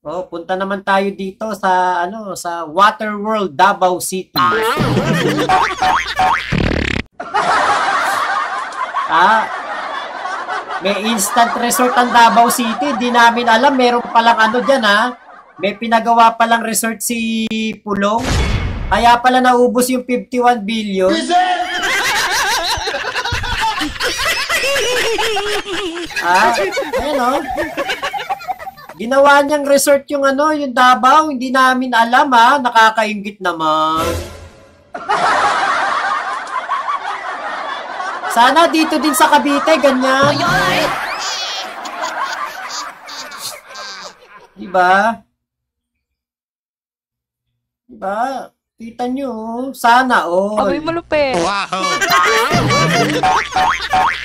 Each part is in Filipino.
Oh, punta naman tayo dito sa sa Waterworld Davao City. Ah, may instant resort ang Davao City. Di namin alam, meron palang diyan May pinagawa palang resort si Pulong. Kaya pala naubos yung 51 billion. Ayan Ginawa niyang resort yung yung Davao, hindi namin alam nakakainggit naman. Sana dito din sa Cavite, ganyan. Diba? Diba? Kita nyo, sana all. Abay malupit. Wow!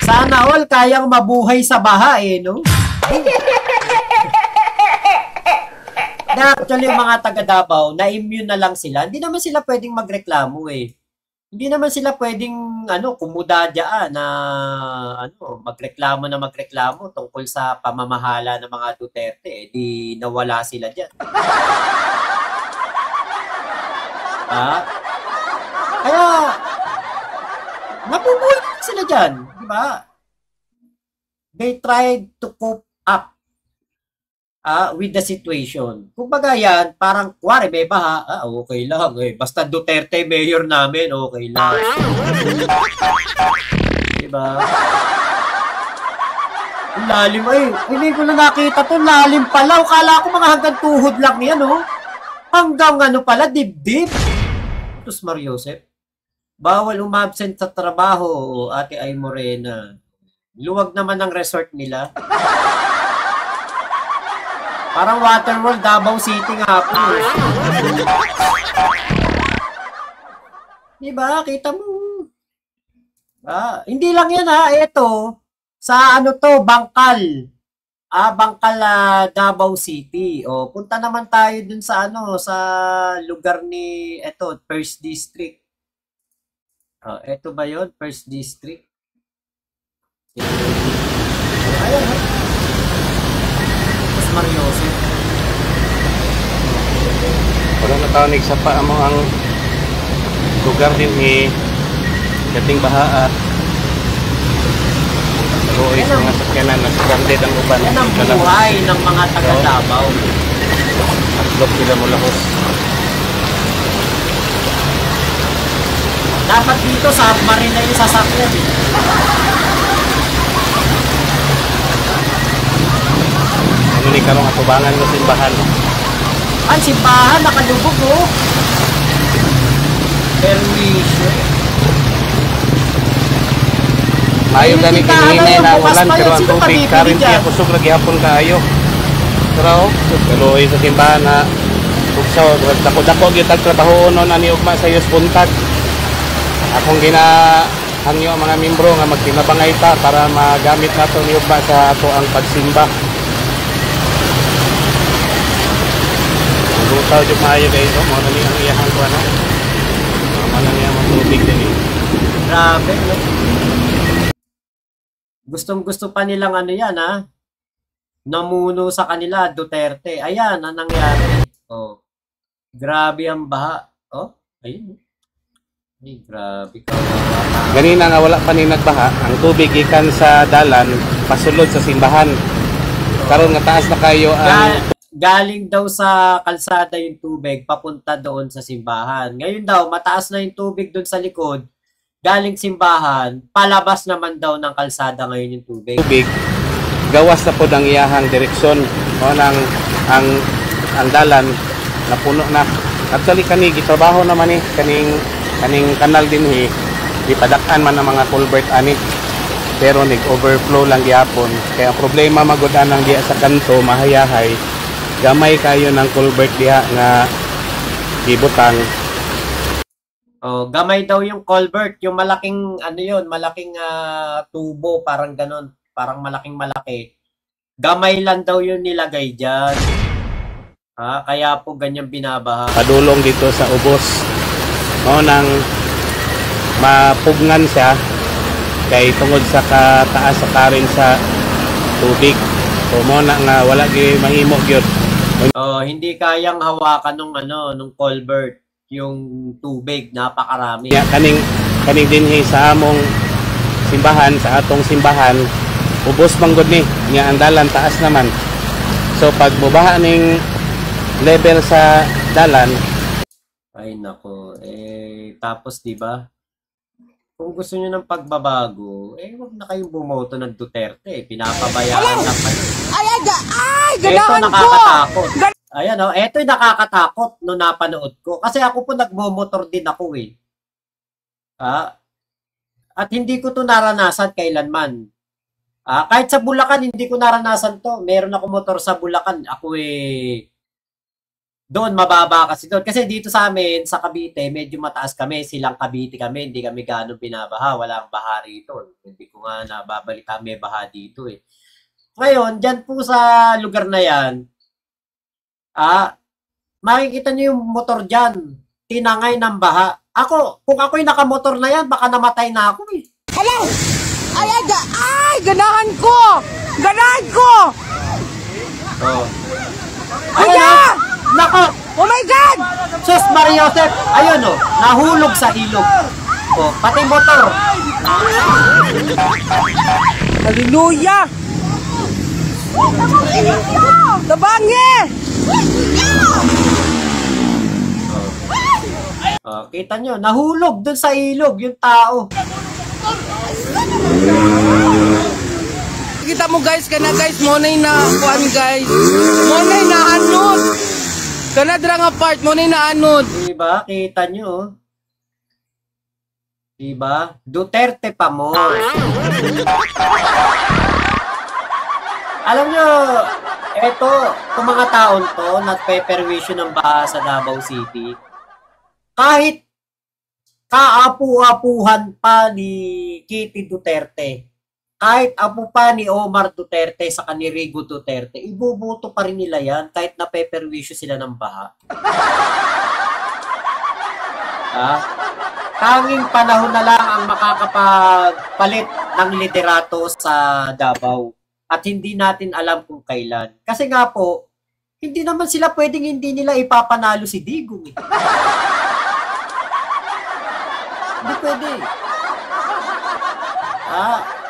Sana all kayang mabuhay sa baha no? Actually, yung mga taga Davao, na-immune na lang sila. Hindi naman sila pwedeng magreklamo Hindi naman sila pwedeng kumuda dyan na magreklamo tungkol sa pamamahala ng mga Duterte. Di nawala sila dyan. Kaya, nabubuhay sila dyan. Diba? They tried to cope up with the situation. Kumbaga yan, parang kuwari may baha, okay lang Basta Duterte mayor namin, okay lang. Diba? Ang lalim hindi ko na nakita to, lalim pala. Kala ko mga hanggang tuhod lang yan, Hanggang pala, dibdib. Tapos Mariosep, bawal umabsent sa trabaho, Ate Ay Morena. Luwag naman ang resort nila. Parang Waterworld, Davao City nga po. Diba? Kita mo. Hindi lang yan Ito, sa Bangkal. Bangkal, Davao City. Punta naman tayo dun sa sa lugar ni, First District. Ito ba yon First District? Ayan, Mariosep. Wala na taon nagsapa mo ang lugar din ni dating bahaa. Buhay sa mga sakyanan na stranded ang uban. Yan ang buhay ng mga taga Davao. Atlog sila mo lahos. Dapat dito sa Marina yung sasakyan. Ni karong atubangan mo simbahan. Ang simbahan nakalubog Permission. Mayo gani kinhinay na ulan pero ang tubig currently kusog lagi hapon kaayo. Pero kaluoy sa simbahan na buksaw dako-dako gyud tag trabaho no ani ugma sa yus buntag. Akong hangyo ang mga membro nga magtinabangay ta para magamit nato ni ugma sa ato ang pagsimba. Tawag yung maayo guys, mo na niya ang iyahang ko mo na niya matubig din Grabe, Gustong-gusto pa nilang yan namuno sa kanila, Duterte. Ayan, ang nangyari. Grabe ang baha. Ayun. Grabe ka. Ganina nga wala pa ni nagbaha, ang tubig ikan sa dalan, pasulod sa simbahan. Karon nga taas na kayo ang galing daw sa kalsada yung tubig papunta doon sa simbahan. Ngayon daw, mataas na yung tubig doon sa likod. Galing simbahan, palabas naman daw ng kalsada ngayon yung tubig. Gawas na po ang iyahang direksyon. Ang dalan na puno na. Actually, gitrabaho naman kaning kanal din ipadak-an man ang mga culvert ani. Pero nag-overflow lang gihapon. Kaya problema magudan ang diya sa kanto, mahayahay. Gamay kayo ng culvert diha nga gibutang. Gamay daw yung culvert, yung malaking malaking tubo, parang ganon, parang malaki. Gamay lang daw yung nilagay diyan. Kaya po ganyan binabaha. Padulong dito sa ubos. Nang mapugnan siya kay tungod sa kataas sa karin sa tubig. So mo na nga wala gyud mahimo gyud Oh, hindi kayang hawakan nung culvert, yung tubig, napakarami. Ya, kaning dinhi sa among simbahan, sa atong simbahan, ubos man gud ni, nga ang dalan taas naman. So pag mubaha ning level sa dalan, Ay nako, tapos 'di ba? Kung gusto niyo ng pagbabago, wag na kayong bumoto ng Duterte, pinapabayaan lang kayo. Ay, Ito ganahan ko! nakakatakot. Ayan eto'y nakakatakot no napanood ko. Kasi ako po nagmomotor din ako eh. At hindi ko to naranasan kailanman. Kahit sa Bulacan, hindi ko naranasan to. Meron ako motor sa Bulacan. Ako doon mababa kasi doon. Kasi dito sa amin, sa Cavite, medyo mataas kami. Silang Cavite kami. Hindi kami gano'ng binabaha. Walang baha rito. Hindi ko nga nababalita may baha dito eh. Ngayon, dyan po sa lugar na yan, makikita niyo yung motor dyan. Tinangay ng baha. Kung ako'y nakamotor na yan, baka namatay na ako eh. Hello! Ay, ganahan ko! Ganahan ko! Oh. Kuya! Nako! Oh my God! Sus Maria Josep! Ayun nahulog sa ilog. Pati motor. Hallelujah! Tabangi! Kita nyo, nahulog dun sa ilog yung tao. Kita mo guys, monay na kuan guys. Monay na anod. Kana dra nga part, monay na anod. Diba? Kita nyo. Diba? Duterte pa mo. Alam nyo, itong mga taon to, nagpe-perwisyo ng baha sa Davao City, kahit kaapu-apuhan pa ni Kitty Duterte, kahit apo pa ni Omar Duterte sa ni Rigo Duterte, ibubuto pa rin nila yan kahit napeperwisyo sila ng baha. Tanging panahon na lang ang makakapagpalit ng liderato sa Davao at hindi natin alam kung kailan. Kasi nga po, hindi naman sila pwedeng hindi nila ipapanalo si Digong eh. Hindi pwede.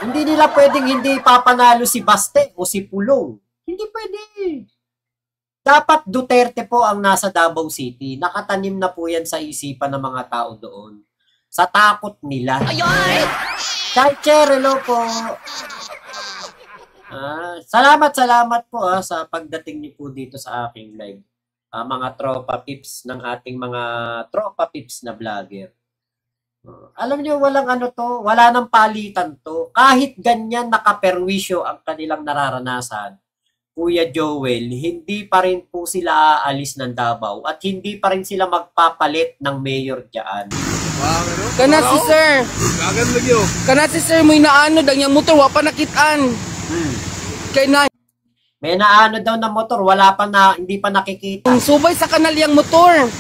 Hindi nila pwedeng hindi papanalo si Baste o si Pulong. Hindi pwede. Dapat Duterte po ang nasa Davao City. Nakatanim na po yan sa isipan ng mga tao doon. Sa takot nila. Chair, hello po. Salamat po sa pagdating niyo po dito sa aking live. Mga tropa pips ng ating mga tropa pips na vlogger. Alam niyo, wala nang palitan to. Kahit ganyan nakaperwisyo ang kanilang nararanasan, Kuya Joel, hindi pa rin po sila aalis ng Davao at hindi pa rin sila magpapalit ng mayor dyan. Kana si sir, mo inaano dang yung motor, wa pa nakitaan. Kay na, may naano daw na motor, hindi pa nakikita. subay sa kanal yung motor.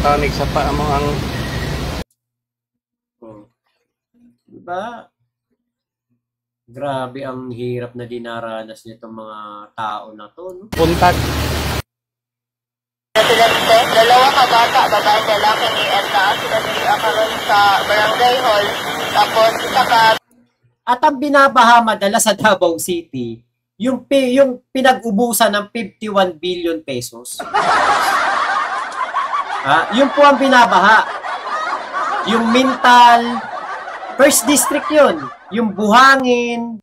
tanig sa pa mo ang diba? Grabe ang hirap na dinaranas nitong mga tao na to, no? puntag. Presidente, dalawang kabata, babae lalaki ni Edna, sila karon sa barangay hall, tapos isa ka. At ang binabaha madala sa Davao City, yung pinag-ubusan ng 51 billion pesos. Yun po ang binabaha. Yung Mintal, First District yun. Yung Buhangin,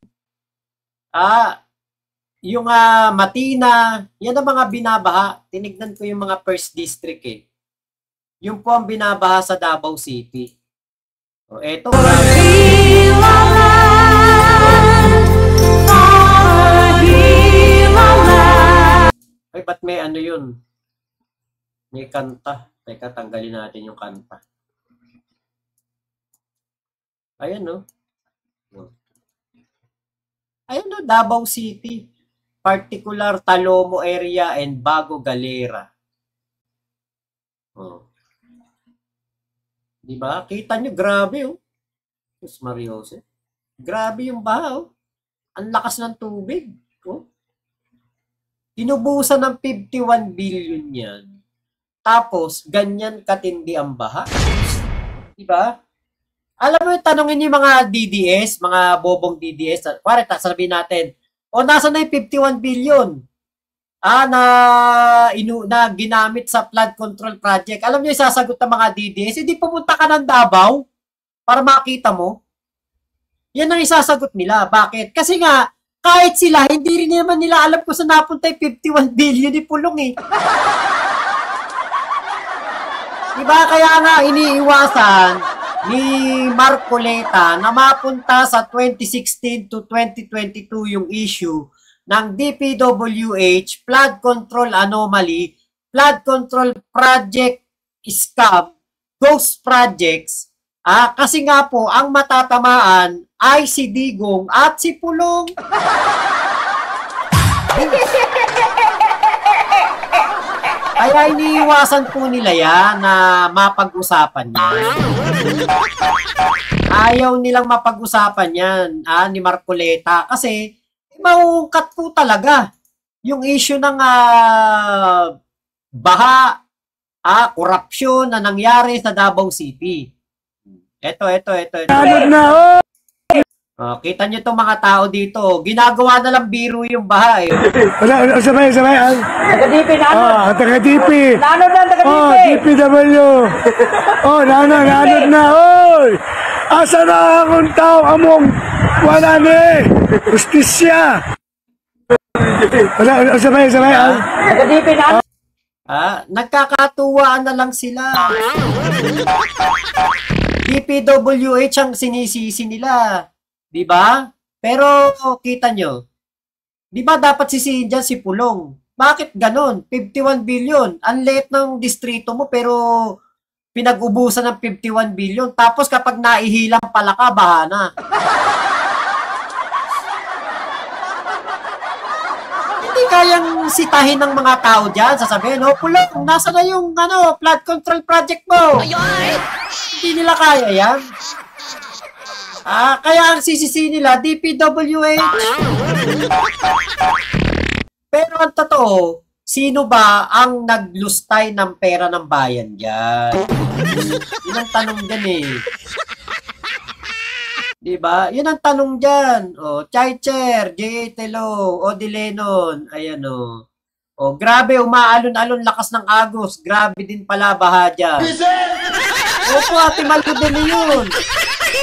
yung Matina, yan ang mga binabaha. Tinignan ko yung mga First District eh. Yun po ang binabaha sa Davao City. O, eto. Ay, ba't may ano yun? May kanta. Teka, tanggalin natin yung kanta. Ayan, no? Ayan, no? Davao City. particular Talomo area and Bago Galera. Oh. Di ba? Kita nyo, grabe oh. Diyos Mariose. Grabe yung baha oh. Ang lakas ng tubig. Oh. Tinubusan ng 51 billion yan. Tapos, ganyan katindi ang baha. Di ba? Alam mo, tanongin niyo yung mga DDS, mga bobong DDS. Pare, sabihin natin, nasa na yung 51 billion? Na ginamit sa flood control project. Alam niyo, isasagot ng mga DDS, hindi pumunta ka ng Davao para makita mo. Yan ang isasagot nila. Bakit? Kasi nga, kahit sila, hindi rin naman nila alam kung saan napunta yung 51 billion ni Pulong eh. Diba? Kaya nga iniiwasan ni Marcoleta na mapunta sa 2016 to 2022 yung issue ng DPWH Flood Control Anomaly, Flood Control Project Scam, Ghost Projects. Kasi nga po, ang matatamaan ay si Digong at si Pulong. Kaya iniiwasan po nila yan na mapag-usapan yan. Ayaw nilang mapag-usapan yan ni Marcoleta kasi mauungkat po talaga yung issue ng baha, korupsyon na nangyari sa Davao City. Ito. Kita nyo itong mga tao dito. Ginagawa na lang biro yung baha eh. Sabay. Taga-DP na ano? Taga-DP. Nanod na, taga-DP. DPW. Nanod na. Asa na akong tao among wala ni. Justisya. Sabay. Taga-DP na ano? Nagkakatuwaan na lang sila. DPWH ang sinisisi nila. Diba? Pero kita nyo, diba dapat sisihin dyan si Pulong? Bakit ganon? 51 billion. Ang liit ng distrito mo pero pinag-ubusan ng 51 billion. Tapos kapag naihilang pala ka, bahana. Hindi kayang sitahin ng mga tao dyan. Sasabihin, Pulong, nasa na yung flood control project mo? Hindi nila kaya yan. Kaya ang CCC nila, DPWH. Pero ang totoo, sino ba ang naglustay ng pera ng bayan dyan? Yun ang tanong dyan eh. Diba? Yun ang tanong dyan. Chaicher, J.A. Telo, Odi Lenon, ayan grabe, umaalon-alon lakas ng agos. Grabe din pala baha dyan. Opo, Ate Maludeli yun.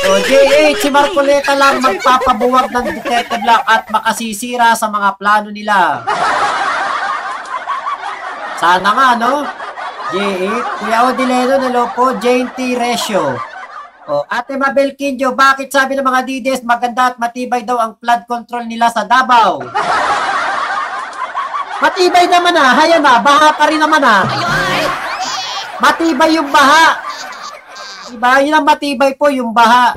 J.A. si Marcoleta lang magpapabuwag ng Duterte Black at makasisira sa mga plano nila. Sana nga, no? J.A. Kuya Odileno, hello po. Jane T. Resio. Ate Mabel Quinjo, bakit sabi ng mga DDS maganda at matibay daw ang flood control nila sa Davao? Matibay naman hayan baha pa rin naman Matibay yung baha. Diba? Yun ang matibay po, yung baha.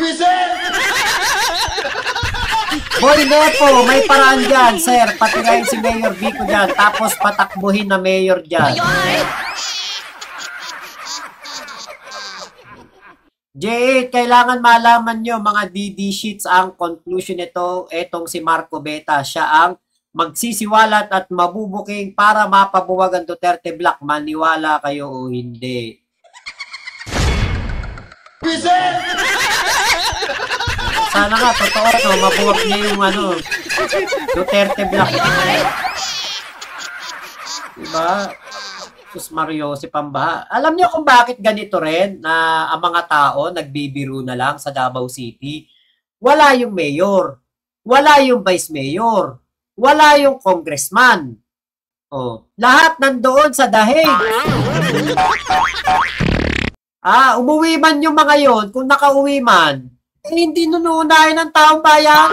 Boy Nepo, may paraan dyan, sir. Patirahin si Mayor Vico dyan. Tapos patakbuhin na mayor dyan. J8, kailangan malaman nyo, mga DD sheets, ang conclusion nito. Etong si Marco Beta, siya ang magsisiwalat at mabubuking para mapabuwag ang Duterte Black. Maniwala kayo o hindi. Sana nga, totoo mabuwag niya yung Duterte Black. Diba? Sus Mario, si Pambaha. Alam niyo kung bakit ganito rin na ang mga tao nagbibiro na lang sa Davao City? Wala yung mayor, wala yung vice mayor, wala yung congressman. Lahat nandoon sa dahig. Umuwi man yung mga yon, kung nakauwi man, hindi nunuunahin ng taong bayan.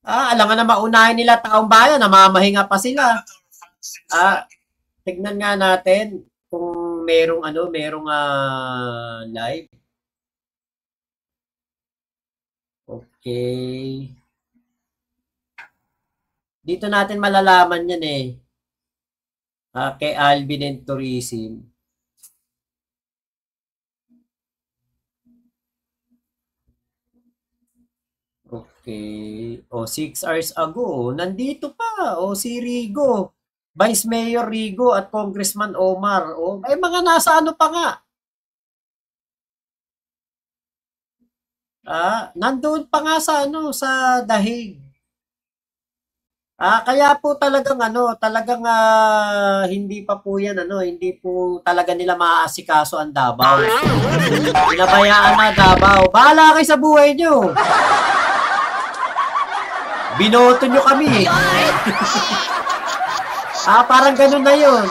Alam nga na maunahin nila taong bayan, namamahinga pa sila. Tignan nga natin kung merong live. Okay. Dito natin malalaman yan eh. Kay Alvin and Tourism. Okay. O, 6 hours ago. Nandito pa. O, si Rigo. Vice Mayor Rigo at Congressman Omar. O, ay mga nasa ano pa nga. Nandoon pa nga sa ano, sa dahig. Kaya po talagang hindi pa po yan hindi po talaga nila maaasikaso ang Davao. Pinabayaan na Davao. Bahala kayo sa buhay nyo. Binoto nyo kami. Parang ganun na yun.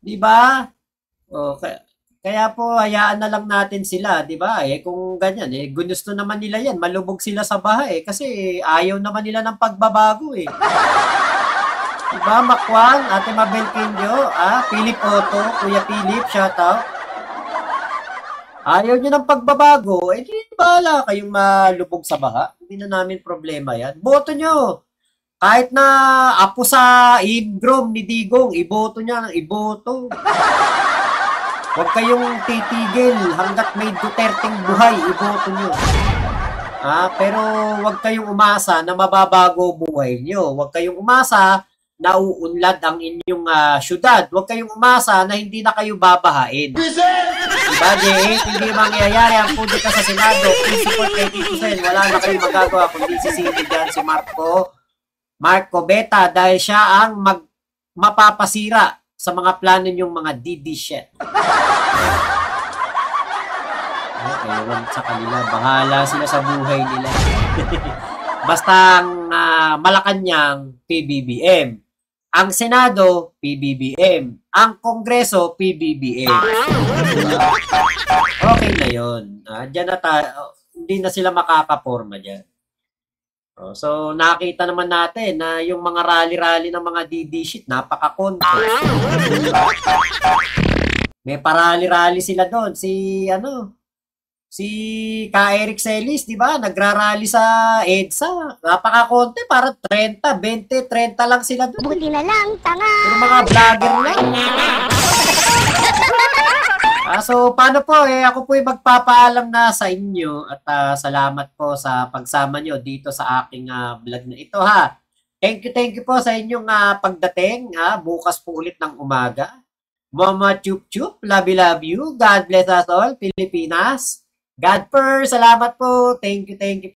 Di ba? Kaya po, hayaan na lang natin sila, di ba? Kung ganyan, gusto naman nila yan, malubog sila sa bahay, kasi ayaw naman nila ng pagbabago, Di ba, Makwan, Ate Mabel Quindio, Philip Otto, Kuya Philip, shoutout. Ayaw nyo ng pagbabago, di bahala kayong malubog sa baha. Hindi na namin problema yan. Boto nyo. Kahit na apo sa Igrom ni Digong, iboto niya ng iboto. Huwag kayong titigil hanggat may Duterteng buhay, iboto nyo. Pero huwag kayong umasa na mababago buhay nyo. Huwag kayong umasa na uunlad ang inyong syudad. Huwag kayong umasa na hindi na kayo babahain. Diba, Jay? Hindi mangyayari ang pundit ka sa Senado. Please support kay Tito Sen. Wala na kayong magagawa kundi sisingil dyan si Marco Beta dahil siya ang mapapasira sa mga plano niyong mga DD shit. Ewan sa kanila. Bahala sila sa buhay nila. Basta ang Malacanang, PBBM. Ang Senado, PBBM. Ang Kongreso, PBBM. Okay na yun. Diyan na tayo. Hindi na sila makakaporma dyan. So, nakita naman natin na yung mga rally-rally ng mga DD shit, napaka-konti. May parally-rally sila doon. Si Ka Eric Celis, di ba? Nagrarally sa EDSA. Napaka-konti, parang 30, 20, 30 lang sila doon. Buti na lang, tanga! Pero mga vlogger lang. So, paano po ako po magpapaalam na sa inyo at salamat po sa pagsama nyo dito sa aking vlog na ito ha. Thank you po sa inyong pagdating bukas po ulit ng umaga. Mama Chup Chup, love you. God bless us all, Pilipinas. God first, salamat po. Thank you.